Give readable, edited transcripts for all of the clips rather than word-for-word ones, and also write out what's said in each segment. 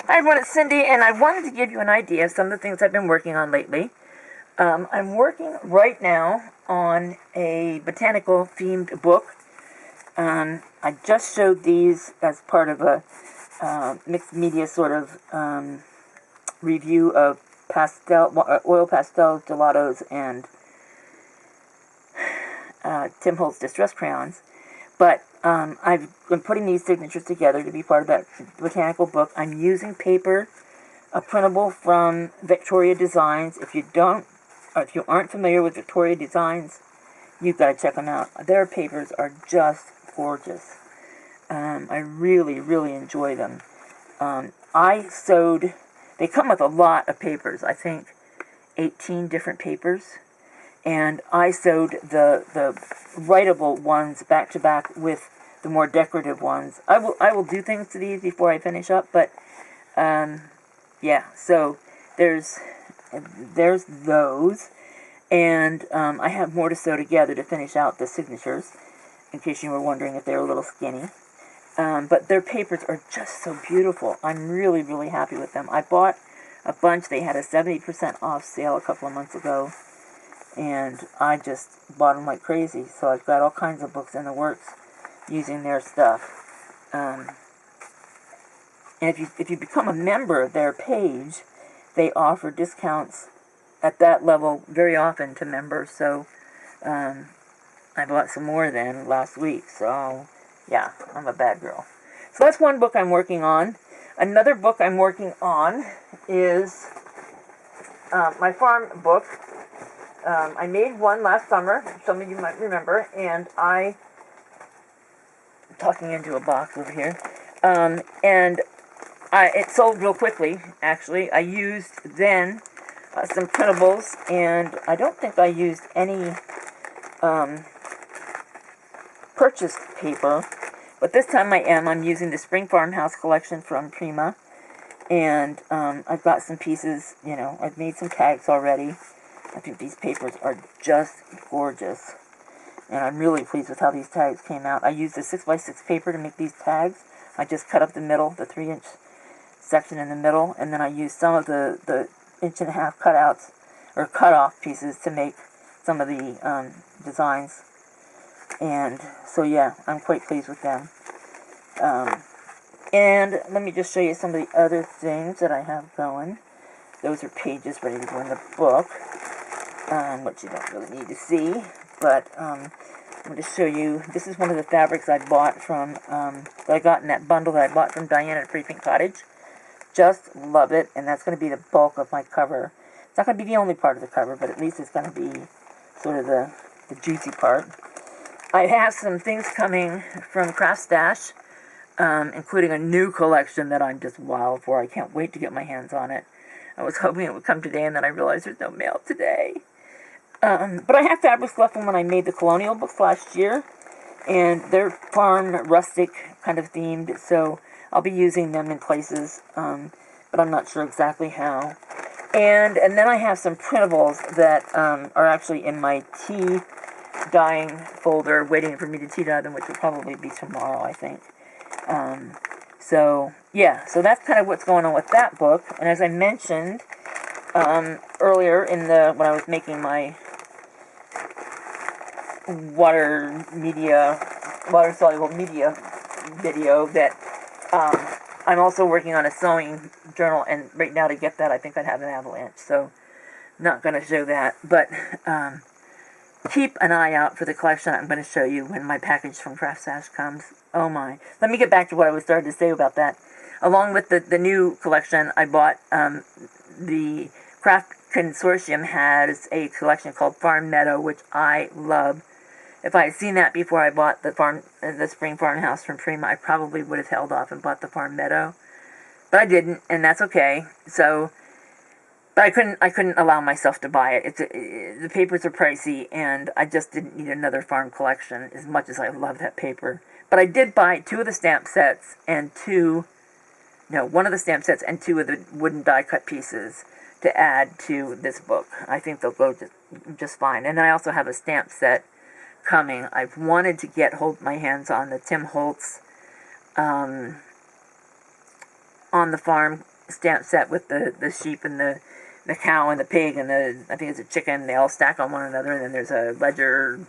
Hi everyone, it's Cindy, and I wanted to give you an idea of some of the things I've been working on lately. I'm working right now on a botanical themed book. I just showed these as part of a mixed media sort of review of oil pastels, gelatos, and Tim Holtz Distress Crayons. But I've been putting these signatures together to be part of that botanical book. I'm using paper, a printable from Victoria Designs. If you aren't familiar with Victoria Designs, you've got to check them out. Their papers are just gorgeous. I really, really enjoy them. They come with a lot of papers, I think 18 different papers. And I sewed the writable ones back to back with the more decorative ones. I will do things to these before I finish up, but yeah. So there's those, and I have more to sew together to finish out the signatures. In case you were wondering if they were a little skinny, but their papers are just so beautiful. I'm really, really happy with them. I bought a bunch. They had a 70% off sale a couple of months ago. And I just bought them like crazy. So I've got all kinds of books in the works using their stuff. And if you become a member of their page, they offer discounts at that level very often to members. So I bought some more then last week. So yeah, I'm a bad girl. So that's one book I'm working on. Another book I'm working on is my farm book. I made one last summer, some of you might remember, and I'm talking into a box over here, it sold real quickly, actually. I used then some printables, and I don't think I used any purchased paper, but this time I am. I'm using the Spring Farmhouse collection from Prima, and I've got some pieces, I've made some tags already. I think these papers are just gorgeous, and I'm really pleased with how these tags came out. I used a 6x6 paper to make these tags. I just cut up the middle, the 3-inch section in the middle, and then I used some of the 1.5-inch cutouts, or cut-off pieces to make some of the designs. And so yeah, I'm quite pleased with them. And let me just show you some of the other things that I have going. Those are pages ready to go in the book. Which you don't really need to see, but I'm going to show you. This is one of the fabrics I bought from, that I got in that bundle that I bought from Diane at Free Pink Cottage. Just love it, and that's going to be the bulk of my cover. It's not going to be the only part of the cover, but at least it's going to be sort of the juicy part. I have some things coming from Craft Stash, including a new collection that I'm just wild for. I can't wait to get my hands on it. I was hoping it would come today, and then I realized there's no mail today. But I have fabrics left from when I made the Colonial books last year, and they're farm, rustic kind of themed, so I'll be using them in places, but I'm not sure exactly how. And then I have some printables that are actually in my tea dyeing folder, waiting for me to tea dye them, which will probably be tomorrow, I think. So yeah, so that's kind of what's going on with that book. And as I mentioned earlier when I was making my water soluble media video, that I'm also working on a sewing journal, and right now to get that I think I'd have an avalanche, so not going to show that, but keep an eye out for the collection I'm going to show you when my package from Craft Stash comes. Oh my. Let me get back to what I was starting to say about that. Along with the new collection, I bought the Craft Consortium has a collection called Farm Meadow, which I love. If I had seen that before I bought the Spring Farmhouse from Prima, I probably would have held off and bought the Farm Meadow. But I didn't, and that's okay. So, but I couldn't allow myself to buy it. The papers are pricey, and I just didn't need another farm collection as much as I love that paper. But I did buy one of the stamp sets and two of the wooden die-cut pieces to add to this book. I think they'll go just fine. And I also have a stamp set coming. I've wanted to hold my hands on the Tim Holtz on the farm stamp set with the sheep and the cow and the pig and I think it's a chicken. They all stack on one another, and then there's a ledger.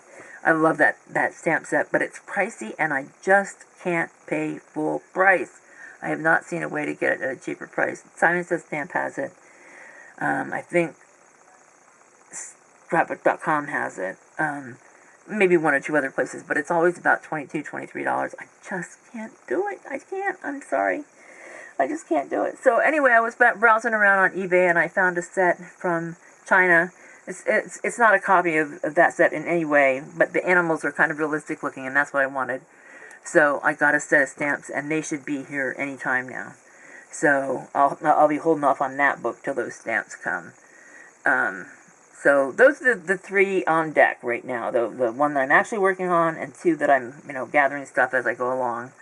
I love that stamp set, but it's pricey, and I just can't pay full price. I have not seen a way to get it at a cheaper price. Simon Says Stamp has it. I think scrapbook.com has it. Maybe one or two other places, but it's always about $22, $23. I just can't do it. I can't. I'm sorry. I just can't do it. So anyway, I was browsing around on eBay, and I found a set from China. It's not a copy of that set in any way, but the animals are kind of realistic looking, and that's what I wanted. So I got a set of stamps, and they should be here any time now. So I'll be holding off on that book till those stamps come. So those are the three on deck right now. The one that I'm actually working on, and two that I'm gathering stuff as I go along.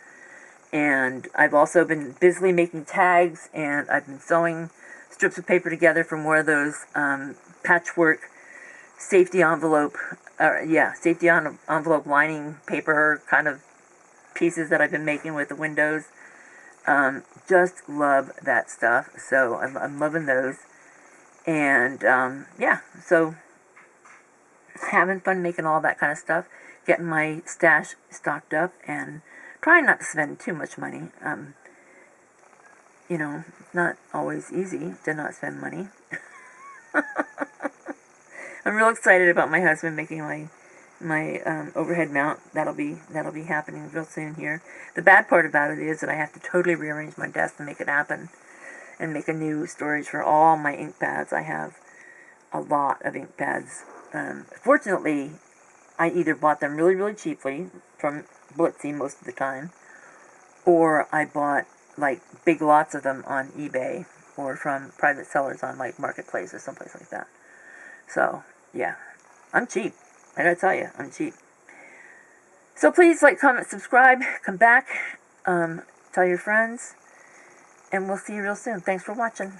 And I've also been busily making tags, and I've been sewing strips of paper together for more of those patchwork safety envelope lining paper kind of pieces that I've been making with the windows. Just love that stuff. So I'm loving those. And yeah, so having fun making all that kind of stuff, getting my stash stocked up, and trying not to spend too much money. It's not always easy to not spend money. I'm real excited about my husband making my overhead mount. That'll be happening real soon here. The bad part about it is that I have to totally rearrange my desk to make it happen, and make a new storage for all my ink pads. I have a lot of ink pads. Fortunately, I either bought them really, really cheaply from Blitsy most of the time, or I bought like big lots of them on eBay or from private sellers on like Marketplace or someplace like that. So yeah, I'm cheap. I gotta tell you, I'm cheap. So please like, comment, subscribe, come back, tell your friends, and we'll see you real soon. Thanks for watching.